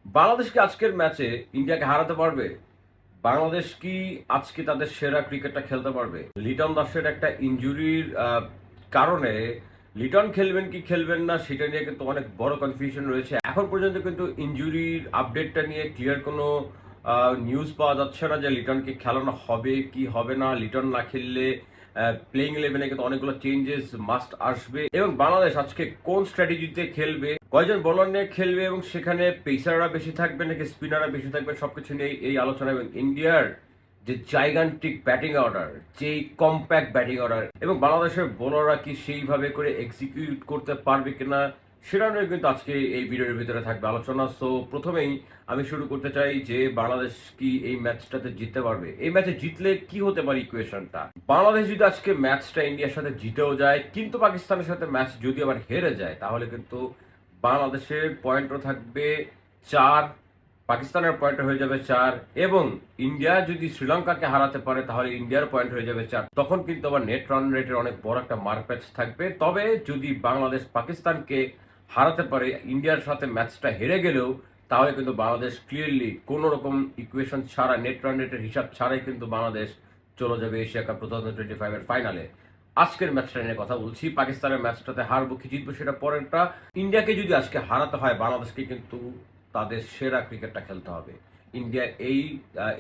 বাংলাদেশ কি আজকের ম্যাচে ইন্ডিয়াকে হারাতে পারবে? বাংলাদেশ কি আজকে তাদের সেরা ক্রিকেটটা খেলতে পারবে? লিটন দাসের একটা ইনজুরির কারণে লিটন খেলবেন কি খেলবেন না সেটা নিয়ে কিন্তু অনেক বড় কনফিউশন রয়েছে। এখন পর্যন্ত কিন্তু ইনজুরির আপডেটটা নিয়ে ক্লিয়ার কোনো নিউজ পাওয়া যাচ্ছে না যে লিটনকে খেলানো হবে কি হবে না। লিটন না খেললে প্লেইং ইলেভেনে কিন্তু অনেকগুলো চেঞ্জেস মাস্ট আসবে এবং বাংলাদেশ আজকে কোন স্ট্র্যাটেজিতে খেলবে, কয়জন বোলার নিয়ে খেলবে এবং সেখানে পেসাররা বেশি থাকবে নাকি স্পিনাররা বেশি থাকবে, সবকিছু নিয়ে এই আলোচনা। এবং ইন্ডিয়ার যে জাইগান্টিক ব্যাটিং অর্ডার, যেই কম্প্যাক্ট ব্যাটিং অর্ডার এবং বাংলাদেশের বোলাররা কি সেইভাবে করে এক্সিকিউট করতে পারবে কিনা সেটা নিয়ে কিন্তু আজকে এই ভিডিওর ভিতরে থাকবে আলোচনা। সো প্রথমেই আমি শুরু করতে চাই যে বাংলাদেশ কি এই ম্যাচটাতে জিততে পারবে। এই ম্যাচে জিতলে কি হতে পারে ইকুয়েশনটা, বাংলাদেশ যদি আজকে ম্যাচটা ইন্ডিয়ার সাথে জিতেও যায় কিন্তু পাকিস্তানের সাথে ম্যাচ যদি আবার হেরে যায় তাহলে কিন্তু বাংলাদেশের পয়েন্টও থাকবে 4, পাকিস্তানের পয়েন্ট হয়ে যাবে 4 এবং ইন্ডিয়া যদি শ্রীলঙ্কাকে হারাতে পারে তাহলে ইন্ডিয়ার পয়েন্ট হয়ে যাবে 4। তখন কিন্তু আবার নেট রান রেটের অনেক বড় একটা মারপ্যাচ থাকবে। তবে যদি বাংলাদেশ পাকিস্তানকে হারাতে পারে ইন্ডিয়ার সাথে ম্যাচটা হেরে গেলেও তাহলে কিন্তু বাংলাদেশ ক্লিয়ারলি কোনো রকম ইকুয়েশন ছাড়া, নেট রান রেটের হিসাব ছাড়াই কিন্তু বাংলাদেশ চলে যাবে এশিয়া কাপ 2025 এর ফাইনালে। আজকের ম্যাচটা নিয়ে কথা বলছি। পাকিস্তানের ম্যাচটাতে হারবো কি জিতবো সেটা পরেরটা। ইন্ডিয়াকে যদি আজকে হারাতে হয় বাংলাদেশকে কিন্তু তাদের সেরা ক্রিকেটটা খেলতে হবে। ইন্ডিয়া এই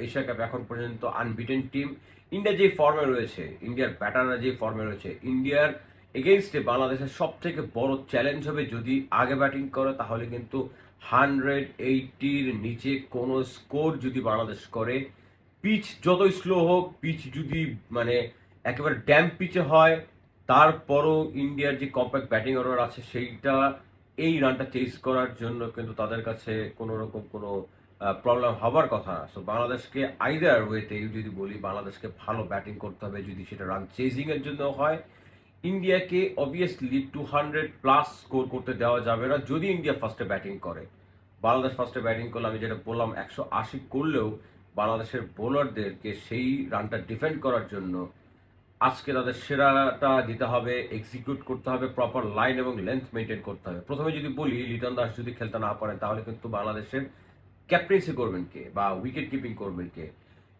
এশিয়া কাপ এখন পর্যন্ত আনবিটেন টিম। ইন্ডিয়া যে ফর্মে রয়েছে, ইন্ডিয়ার ব্যাটাররা যে ফর্মে রয়েছে, ইন্ডিয়ার এগেইনস্টে বাংলাদেশের সব থেকে বড় চ্যালেঞ্জ হবে যদি আগে ব্যাটিং করে তাহলে কিন্তু 180-র নিচে কোনো স্কোর যদি বাংলাদেশ করে, পিচ যতই স্লো হোক, পিচ যদি মানে একেবারে ড্যাম্প পিচে হয়, তারপরও ইন্ডিয়ার যে কম্প্যাক্ট ব্যাটিং অর্ডার আছে সেইটা এই রানটা চেস করার জন্য কিন্তু তাদের কাছে কোনো রকম কোনো প্রবলেম হবার কথা না। সো বাংলাদেশকে আইদার ওয়েতে যদি বলি, বাংলাদেশকে ভালো ব্যাটিং করতে হবে যদি সেটা রান চেজিং এর জন্য হয়। ইন্ডিয়াকে অবভিয়াসলি 200+ স্কোর করতে দেওয়া যাবে না যদি ইন্ডিয়া ফার্স্টে ব্যাটিং করে। বাংলাদেশ ফার্স্টে ব্যাটিং করলে আমি যেটা বললাম 180 করলেও বাংলাদেশের বোলারদেরকে সেই রানটা ডিফেন্ড করার জন্য আজকে তাদের সেরাটা দিতে হবে, এক্সিকিউট করতে হবে, প্রপার লাইন এবং লেন্থ মেনটেন করতে হবে। প্রথমে যদি বলি লিটন দাস যদি খেলতে না পারেন তাহলে কিন্তু বাংলাদেশের ক্যাপ্টেন্সি করবেন কে বা উইকেট কিপিং করবেন কে?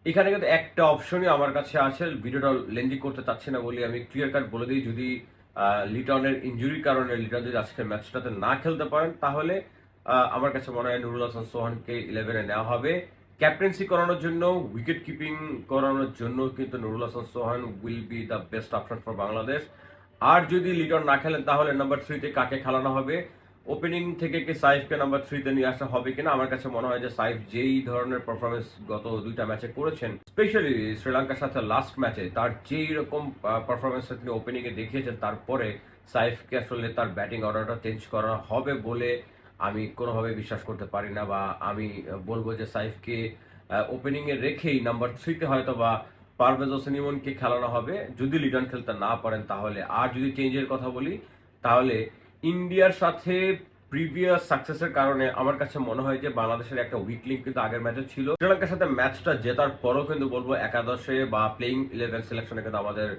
এখানে কিন্তু একটা অপশনই আমার কাছে আছে। ভিডিওটা লেন্দি করতে চাচ্ছি না বলে আমি ক্লিয়ার কাট বলে দিই, যদি লিটনের ইঞ্জুরির কারণে লিটন যদি আজকে ম্যাচটাতে না খেলতে পারেন তাহলে আমার কাছে মনে হয় নুরুল হাসান সোহানকে 11-এ নেওয়া হবে ক্যাপ্টেন্সি করানোর জন্য, উইকেট কিপিং করানোর জন্য। কিন্তু Nurul Hasan Sohan will be the best option for Bangladesh. আর যদি লিটন না খেলেন তাহলে নাম্বার 3-তে কাকে খেলানো হবে? ওপেনিং থেকে কি সাইফকে নাম্বার 3-তে নিয়ে আসা হবে কিনা? আমার কাছে মনে হয় যে সাইফ যেই ধরনের পারফরমেন্স গত 2টা ম্যাচে করেছেন, স্পেশালি শ্রীলঙ্কার সাথে লাস্ট ম্যাচে তার যেই রকম পারফরমেন্স তিনি ওপেনিং এ দেখিয়েছেন, তারপরে সাইফকে আসলে তার ব্যাটিং অর্ডারটা চেঞ্জ করা হবে বলে আমি কোনোভাবে বিশ্বাস করতে পারি না। বা আমি বলবো যে সাইফকে ওপেনিং এ রেখেই নাম্বার 3-তে হয়তো বা পারভেজ হোসেন ইমনকে খেলানো হবে যদি লিটন খেলতে না পারেন তাহলে। আর যদি চেঞ্জের কথা বলি তাহলে ইন্ডিয়ার সাথে প্রিভিয়াস সাকসেসের কারণে আমার কাছে মনে হয় যে বাংলাদেশের একটা উইক লিঙ্ক কিন্তু আগের ম্যাচে ছিল। শ্রীলঙ্কার সাথে ম্যাচটা জেতার পরও কিন্তু বলবো একাদশে বা প্লেইং 11 সিলেকশনে কিন্তু আমাদের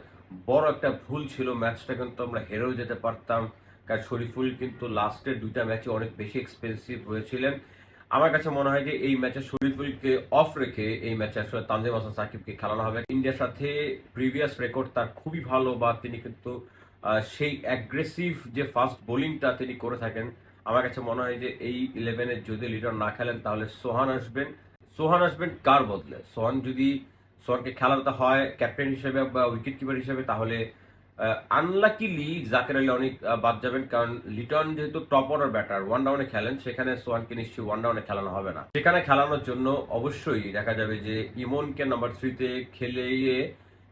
বড় একটা ভুল ছিল। ম্যাচটা কিন্তু আমরা হেরেও যেতে পারতাম, কারণ শরীফুল কিন্তু লাস্টের 2টা ম্যাচে অনেক বেশি এক্সপেন্সিভ হয়েছিলেন। আমার কাছে মনে হয় যে এই ম্যাচে শরীফুলকে অফ রেখে এই ম্যাচে আসলে তানজিম হাসান সাকিবকে খেলানো হবে। ইন্ডিয়ার সাথে প্রিভিয়াস রেকর্ড তার খুবই ভালো, বা তিনি কিন্তু সেই অ্যাগ্রেসিভ যে ফাস্ট বোলিংটা তিনি করে থাকেন। আমার কাছে মনে হয় যে এই 11-এ যদি লিটন না খেলেন তাহলে সোহান আসবেন। সোহান আসবেন কার বদলে? সোহানকে খেলাতে হয় ক্যাপ্টেন হিসেবে বা উইকেট কিপার হিসেবে, তাহলে আনলাকিলি জাকের আলী অনেক বাদ যাবেন, কারণ লিটন যেহেতু টপ অর্ডার ব্যাটার, ওয়ান ডাউনে খেলেন, সেখানে সোহানকে নিশ্চয়ই ওয়ান ডাউনে খেলানো হবে না। সেখানে খেলানোর জন্য অবশ্যই দেখা যাবে যে ইমনকে নাম্বার 3-তে খেলিয়ে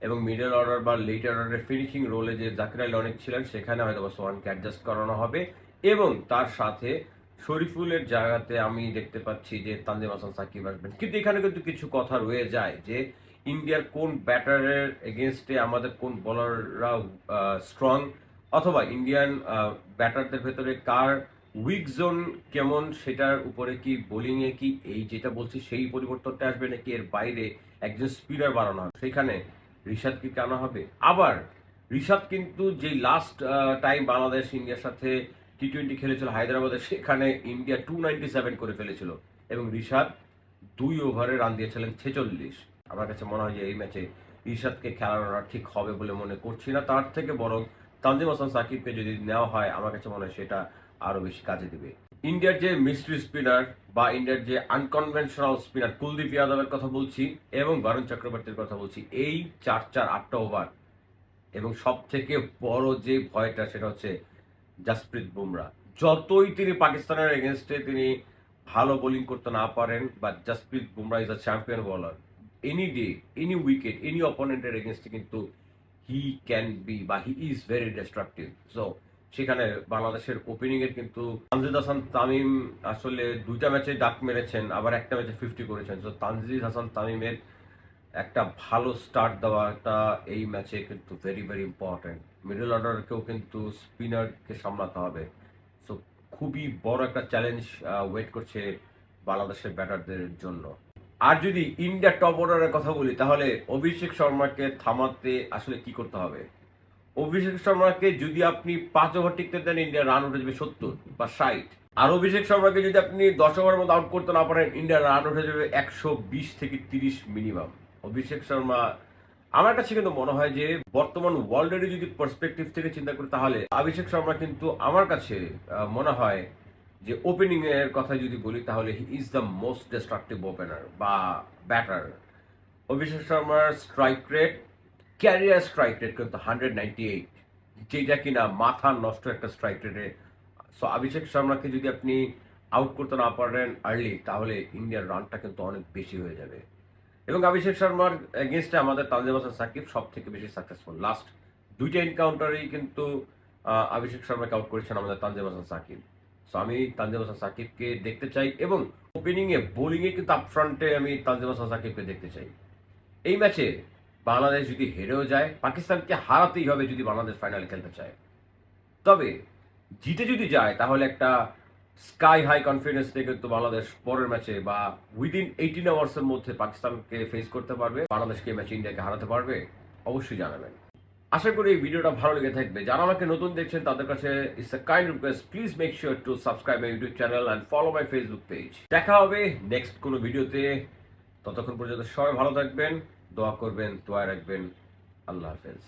এবং মিডল অর্ডার বা লেট অর্ডারের ফিনিশিং রোলে যে জাকির আলী অনেক ছিলেন সেখানে হয়তো সোহানকে অ্যাডজাস্ট করানো হবে এবং তার সাথে শরীফুলের জায়গাতে আমি দেখতে পাচ্ছি যে তানজিম হাসান সাকিব আসবেন। কিন্তু এখানে কিন্তু কিছু কথা রয়ে যায় যে ইন্ডিয়ার কোন ব্যাটারের এগেনস্টে আমাদের কোন বোলাররা স্ট্রং, অথবা ইন্ডিয়ান ব্যাটারদের ভেতরে কার উইক জোন কেমন, সেটার উপরে কি বোলিংয়ে কি এই যেটা বলছি সেই পরিবর্তনটা আসবে নাকি এর বাইরে একজন স্পিনার বাড়ানো হবে, সেখানে রিশাদকে কেন হবে? আবার রিশাদ কিন্তু যেই লাস্ট টাইম বাংলাদেশ ইন্ডিয়ার সাথে T20 খেলেছিল হায়দ্রাবাদে, সেখানে ইন্ডিয়া 297 করে ফেলেছিল। এবং রিশাদ 2 ওভারে রান দিয়েছিলেন 46। আমার কাছে মনে হয় যে এই ম্যাচে রিশাদকে খেলানোটা ঠিক হবে বলে মনে করছি না, তার থেকে বরং তানজিম হাসান সাকিবকে যদি নেওয়া হয় আমার কাছে মনে হয় সেটা আরো বেশি কাজে দিবে। ইন্ডিয়ার যে মিস্ট্রি স্পিনার বা ইন্ডিয়ার যে আনকনভেনশনাল স্পিনার কুলদীপ যাদবের কথা বলছি এবং বরুণ চক্রবর্তীর কথা বলছি, এই 4-8টা ওভার এবং সব থেকে বড় যে ভয়টা সেটা হচ্ছে জাসপ্রীত বুমরা। যতই তিনি পাকিস্তানের এগেনস্টে তিনি ভালো বোলিং করতে না পারেন, বা Jasprit Bumrah is a champion bowler. Any day, any wicket, any অপোনেন্টের এগেনস্টে কিন্তু হি ক্যান বি বা he is very destructive. So সেখানে বাংলাদেশের ওপেনিং এর কিন্তু তানজিদ হাসান তামিম আসলে 2টা ম্যাচে ডাক মেরেছেন, আবার একটা ম্যাচে 50 করেছেন। সো তানজিদ হাসান তামিমের একটা ভালো স্টার্ট দেওয়াটা এই ম্যাচে কিন্তু ভেরি ভেরি ইম্পর্টেন্ট। মিডল অর্ডারকেও কিন্তু স্পিনারকে সামলাতে হবে। সো খুবই বড় একটা চ্যালেঞ্জ ওয়েট করছে বাংলাদেশের ব্যাটারদের জন্য। আর যদি ইন্ডিয়া টপ অর্ডারের কথা বলি তাহলে অভিষেক শর্মাকে থামাতে আসলে কি করতে হবে? অভিষেক শর্মাকে যদি আপনি 5 ওভার টিকতে দেন ইন্ডিয়ার রান উঠে যাবে 70 বা 60। আর অভিষেক শর্মাকে যদি আপনি 10 ওভারের মধ্যে আউট করতে না পারেন ইন্ডিয়ার রান উঠে যাবে 120 থেকে 30 মিনিমাম। অভিষেক শর্মা আমার কাছে কিন্তু মনে হয় যে বর্তমান ওয়ার্ল্ডের যদি পার্সপেক্টিভ থেকে চিন্তা করি তাহলে অভিষেক শর্মা কিন্তু আমার কাছে মনে হয় যে ওপেনিং এর কথা যদি বলি তাহলে he is the most destructive opener বা ব্যাটার। অভিষেক শর্মার strike rate, career strike rate কিন্তু 198, যেটা কিনা মাথা নষ্ট একটা স্ট্রাইক রেটে। সো অভিষেক শর্মাকে যদি আপনি আউট করতে না পারেন আর্লি তাহলে ইন্ডিয়ার রানটা কিন্তু অনেক বেশি হয়ে যাবে। এবং অভিষেক শর্মার এগেনস্টে আমাদের তানজিম হাসান সাকিব সব থেকে বেশি সাকসেসফুল। লাস্ট 2টা এনকাউন্টারেই কিন্তু অভিষেক শর্মাকে আউট করেছেন আমাদের তানজিম হাসান সাকিব। সো আমি তানজিম হাসান সাকিবকে দেখতে চাই এবং ওপেনিংয়ে বোলিংয়ে কিন্তু আপফ্রন্টে আমি তানজিম হাসান সাকিবকে দেখতে চাই। এই ম্যাচে বাংলাদেশ যদি হেরেও যায় পাকিস্তানকে হারাতেই হবে যদি বাংলাদেশ ফাইনালে খেলতে চায়। তবে জিতে যদি যায় তাহলে একটা স্কাই হাই কনফিডেন্স নিয়ে কিন্তু বাংলাদেশ পরের ম্যাচে বা উইদিন 18 আওয়ার্সের মধ্যে পাকিস্তানকে ফেস করতে পারবে। বাংলাদেশকে ম্যাচে ইন্ডিয়াকে হারাতে পারবে, অবশ্যই জানাবেন। আশা করি এই ভিডিওটা ভালো লেগে থাকবে। যারা আমাকে নতুন দেখছেন তাদের কাছে it's a kind request, please make sure to subscribe my YouTube channel and follow my Facebook page. দেখা হবে নেক্সট কোনো ভিডিওতে। ততক্ষণ পর্যন্ত সবাই ভালো থাকবেন, দোয়া করবেন, দোয়া রাখবেন। আল্লাহ হাফেজ।